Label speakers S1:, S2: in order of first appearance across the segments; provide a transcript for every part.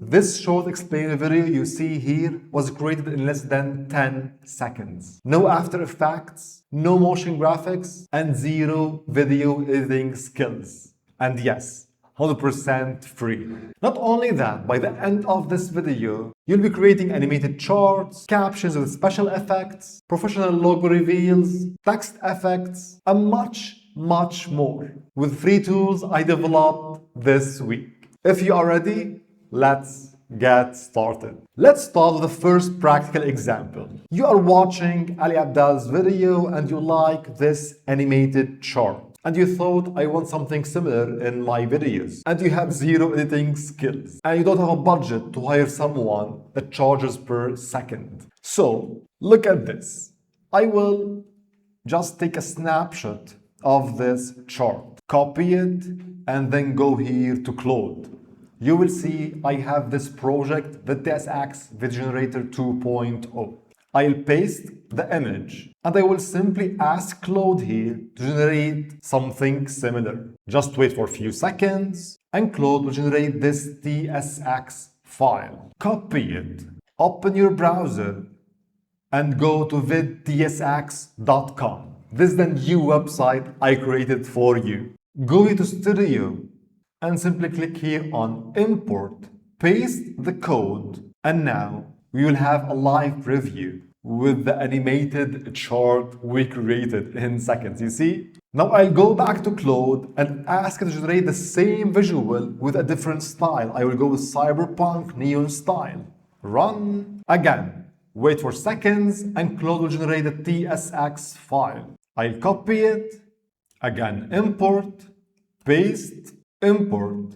S1: this short explainer video you see here was created in less than 10 seconds. No After Effects, no motion graphics, and zero video editing skills. And yes, 100% free. Not only that, by the end of this video, you'll be creating animated charts, captions with special effects, professional logo reveals, text effects, and much more with free tools I developed this week. If you are ready, let's get started. Let's start with the first practical example. You are watching Ali Abdal's video and you like this animated chart. And you thought, I want something similar in my videos. And you have zero editing skills. And you don't have a budget to hire someone that charges per second. So, look at this. I will just take a snapshot of this chart. Copy it and then go here to Claude. You will see I have this project, VidTSX Video Generator 2.0. I'll paste the image and I will simply ask Claude here to generate something similar. Just wait for a few seconds and Claude will generate this TSX file. Copy it, open your browser and go to VidTSX.com. This is the new website I created for you. Go here to Studio and simply click here on Import, paste the code, and now we will have a live preview with the animated chart we created in seconds, you see? Now I'll go back to Claude and ask it to generate the same visual with a different style. I will go with cyberpunk neon style. Run. Again, wait for seconds and Claude will generate the TSX file. I'll copy it, again import, paste, import,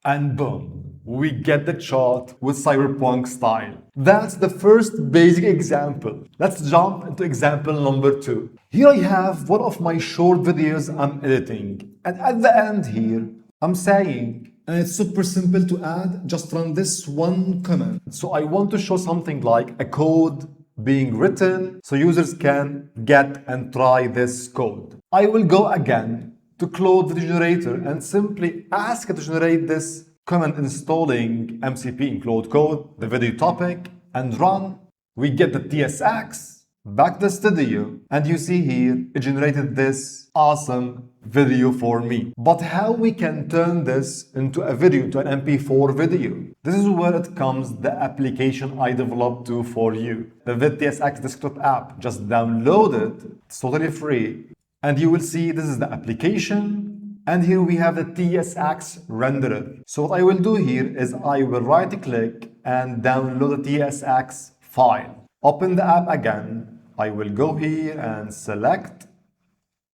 S1: and boom. We get the chart with cyberpunk style. That's the first basic example. Let's jump into example number 2. Here I have one of my short videos I'm editing. And at the end here, I'm saying, and it's super simple to add, just run this one command. So I want to show something like a code being written so users can get and try this code. I will go again to Claude Video Generator and simply ask it to generate this command installing MCP in Claude Code, the video topic, and run. We get the TSX, back to the studio, and you see here, it generated this awesome video for me. But how we can turn this into a video, into an MP4 video? This is where it comes the application I developed for you. The VidTSX desktop app. Just download it, it's totally free. And you will see this is the application. And here we have the TSX renderer. So what I will do here is I will right click and download the TSX file. Open the app again. I will go here and select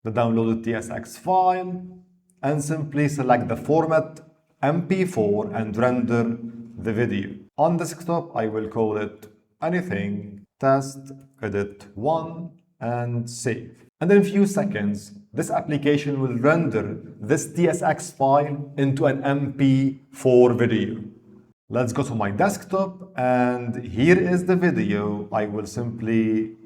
S1: the downloaded TSX file and simply select the format MP4 and render the video. On desktop, I will call it anything, test, edit 1 and save. And in a few seconds, this application will render this TSX file into an MP4 video. Let's go to my desktop and here is the video. I will simply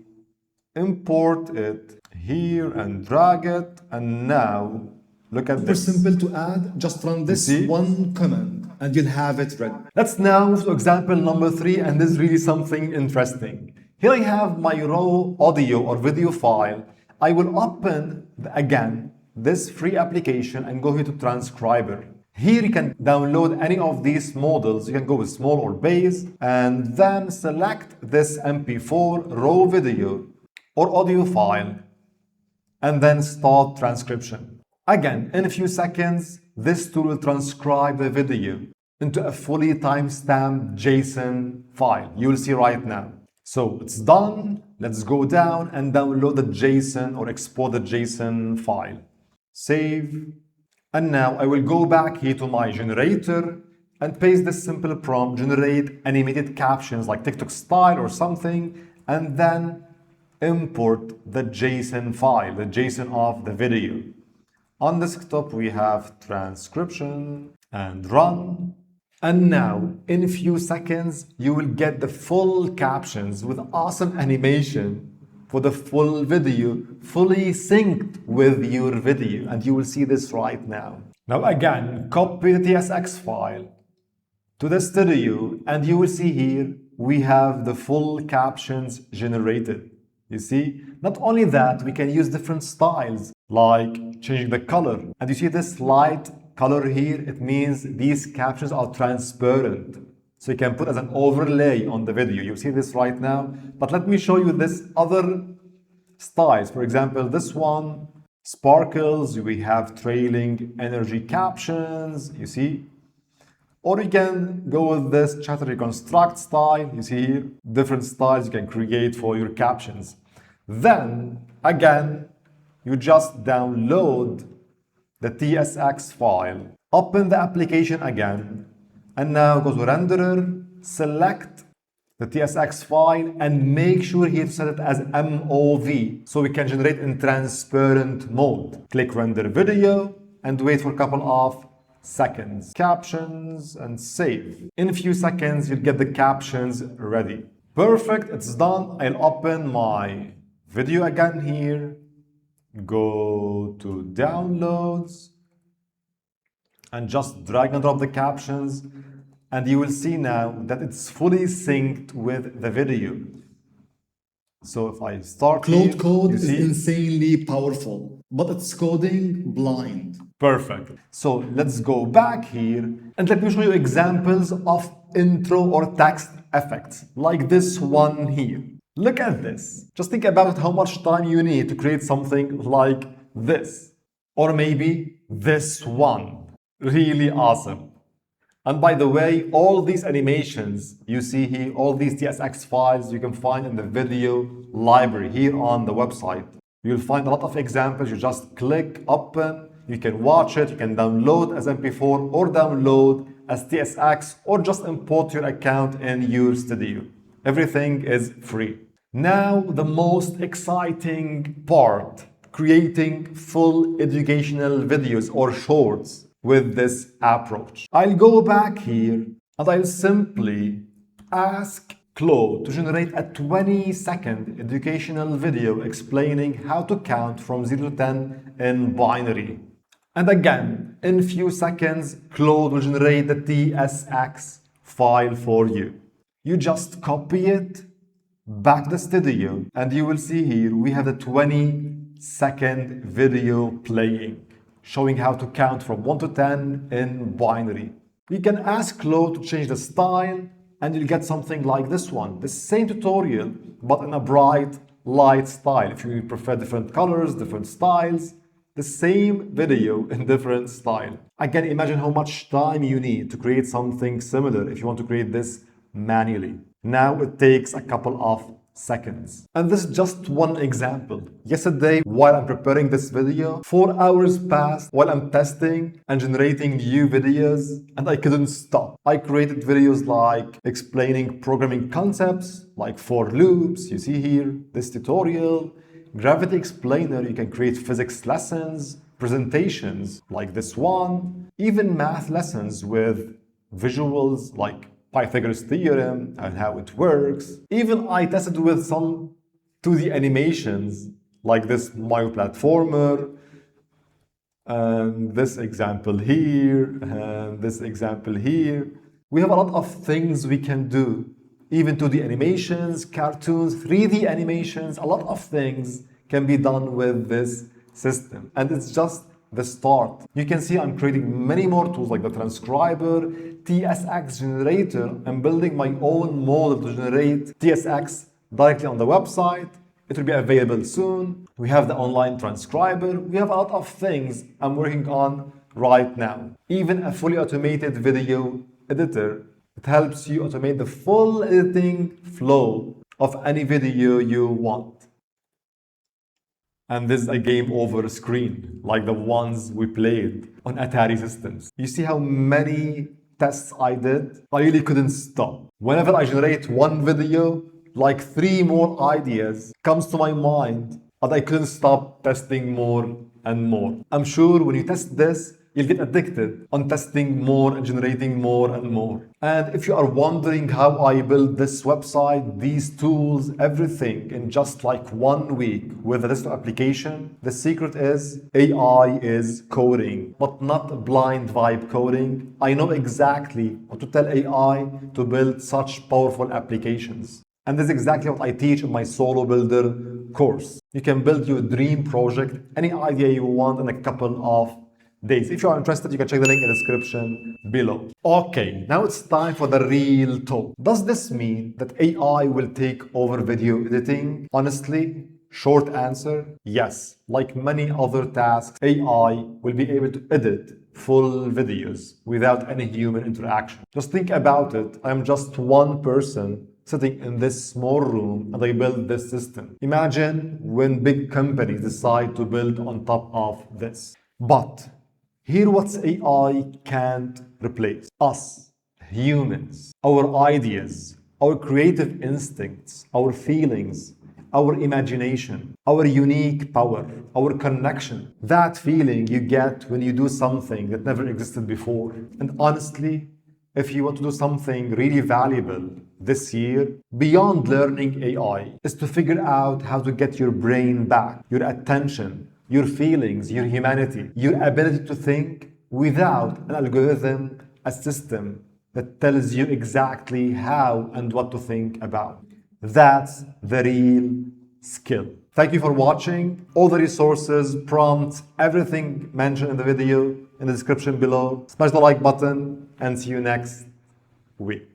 S1: import it here and drag it, and now look at this.
S2: Super simple to add, just run this one command and you'll have it ready.
S1: Let's now move to example number 3, and this is really something interesting. Here I have my raw audio or video file. I will open, again, this free application and go here to Transcriber. Here you can download any of these models. You can go with small or base and then select this MP4 raw video or audio file and then start transcription. Again, in a few seconds, this tool will transcribe the video into a fully timestamped JSON file. You will see right now. So it's done. Let's go down and download the JSON or export the JSON file. Save. And now I will go back here to my generator and paste this simple prompt, generate animated captions like TikTok style or something, and then import the JSON file, the JSON of the video. On desktop, we have transcription and run. And now, in a few seconds, you will get the full captions with awesome animation for the full video, fully synced with your video. And you will see this right now. Now again, copy the TSX file, to the studio, and you will see here we have the full captions generated. You see, not only that, we can use different styles like changing the color. And you see this light color here, it means these captions are transparent. So you can put as an overlay on the video. You see this right now. But let me show you this other styles. For example, this one, sparkles, we have trailing energy captions, you see. Or you can go with this chatter reconstruct style. You see here, different styles you can create for your captions. Then, again, you just download the TSX file. Open the application again, and now go to renderer, select the TSX file, and make sure here to set it as MOV so we can generate in transparent mode. Click render video and wait for a couple of seconds. Captions and save. In a few seconds, you'll get the captions ready. Perfect, it's done. I'll open my video again here. Go to downloads and just drag and drop the captions. And you will see now that it's fully synced with the video. So if I start
S2: Claude
S1: here,
S2: code
S1: you
S2: is
S1: see?
S2: insanely powerful, but it's coding blind.
S1: Perfect. So let's go back here and let me show you examples of intro or text effects like this one here. Look at this. Just think about how much time you need to create something like this. Or maybe this one. Really awesome. And by the way, all these animations you see here, all these TSX files you can find in the video library here on the website. You'll find a lot of examples. You just click open, you can watch it, you can download as MP4 or download as TSX or just import your account in your studio. Everything is free. Now, the most exciting part, creating full educational videos or shorts with this approach. I'll go back here and I'll simply ask Claude to generate a 20-second educational video explaining how to count from 0 to 10 in binary. And again, in a few seconds, Claude will generate the TSX file for you. You just copy it back to the studio and you will see here we have the 20-second video playing, showing how to count from 1 to 10 in binary. You can ask Claude to change the style and you'll get something like this one. The same tutorial, but in a bright, light style. If you prefer different colors, different styles, the same video in different style. Again, imagine how much time you need to create something similar if you want to create this manually. Now it takes a couple of seconds. And this is just one example. Yesterday, while I'm preparing this video, 4 hours passed while I'm testing and generating new videos, and I couldn't stop. I created videos like explaining programming concepts, like for loops, you see here, this tutorial, Gravity Explainer, you can create physics lessons, presentations like this one, even math lessons with visuals like Pythagoras theorem and how it works. Even I tested with some 2D animations like this Mario platformer, and this example here, and this example here. We have a lot of things we can do. Even 2D animations, cartoons, 3D animations, a lot of things can be done with this system. And it's just the start. You can see I'm creating many more tools like the transcriber, TSX generator. I'm building my own model to generate TSX directly on the website. It will be available soon. We have the online transcriber. We have a lot of things I'm working on right now. Even a fully automated video editor. It helps you automate the full editing flow of any video you want. And this is a game over screen, like the ones we played on Atari systems. You see how many tests I did? I really couldn't stop. Whenever I generate one video, like 3 more ideas comes to my mind, and I couldn't stop testing more and more. I'm sure when you test this, you'll get addicted on testing more and generating more and more. And if you are wondering how I built this website, these tools, everything in just like 1 week with a desktop application, the secret is AI is coding, but not blind vibe coding. I know exactly what to tell AI to build such powerful applications. And this is exactly what I teach in my Solo Builder course. You can build your dream project, any idea you want in a couple of days. If you are interested, you can check the link in the description below. Okay, now it's time for the real talk. Does this mean that AI will take over video editing? Honestly, short answer, yes. Like many other tasks, AI will be able to edit full videos without any human interaction. Just think about it. I'm just one person sitting in this small room and I build this system. Imagine when big companies decide to build on top of this. But here what AI can't replace: us, humans, our ideas, our creative instincts, our feelings, our imagination, our unique power, our connection. That feeling you get when you do something that never existed before. And honestly, if you want to do something really valuable this year, beyond learning AI, is to figure out how to get your brain back, your attention, your feelings, your humanity, your ability to think without an algorithm, a system that tells you exactly how and what to think about. That's the real skill. Thank you for watching. All the resources, prompts, everything mentioned in the video in the description below. Smash the like button and see you next week.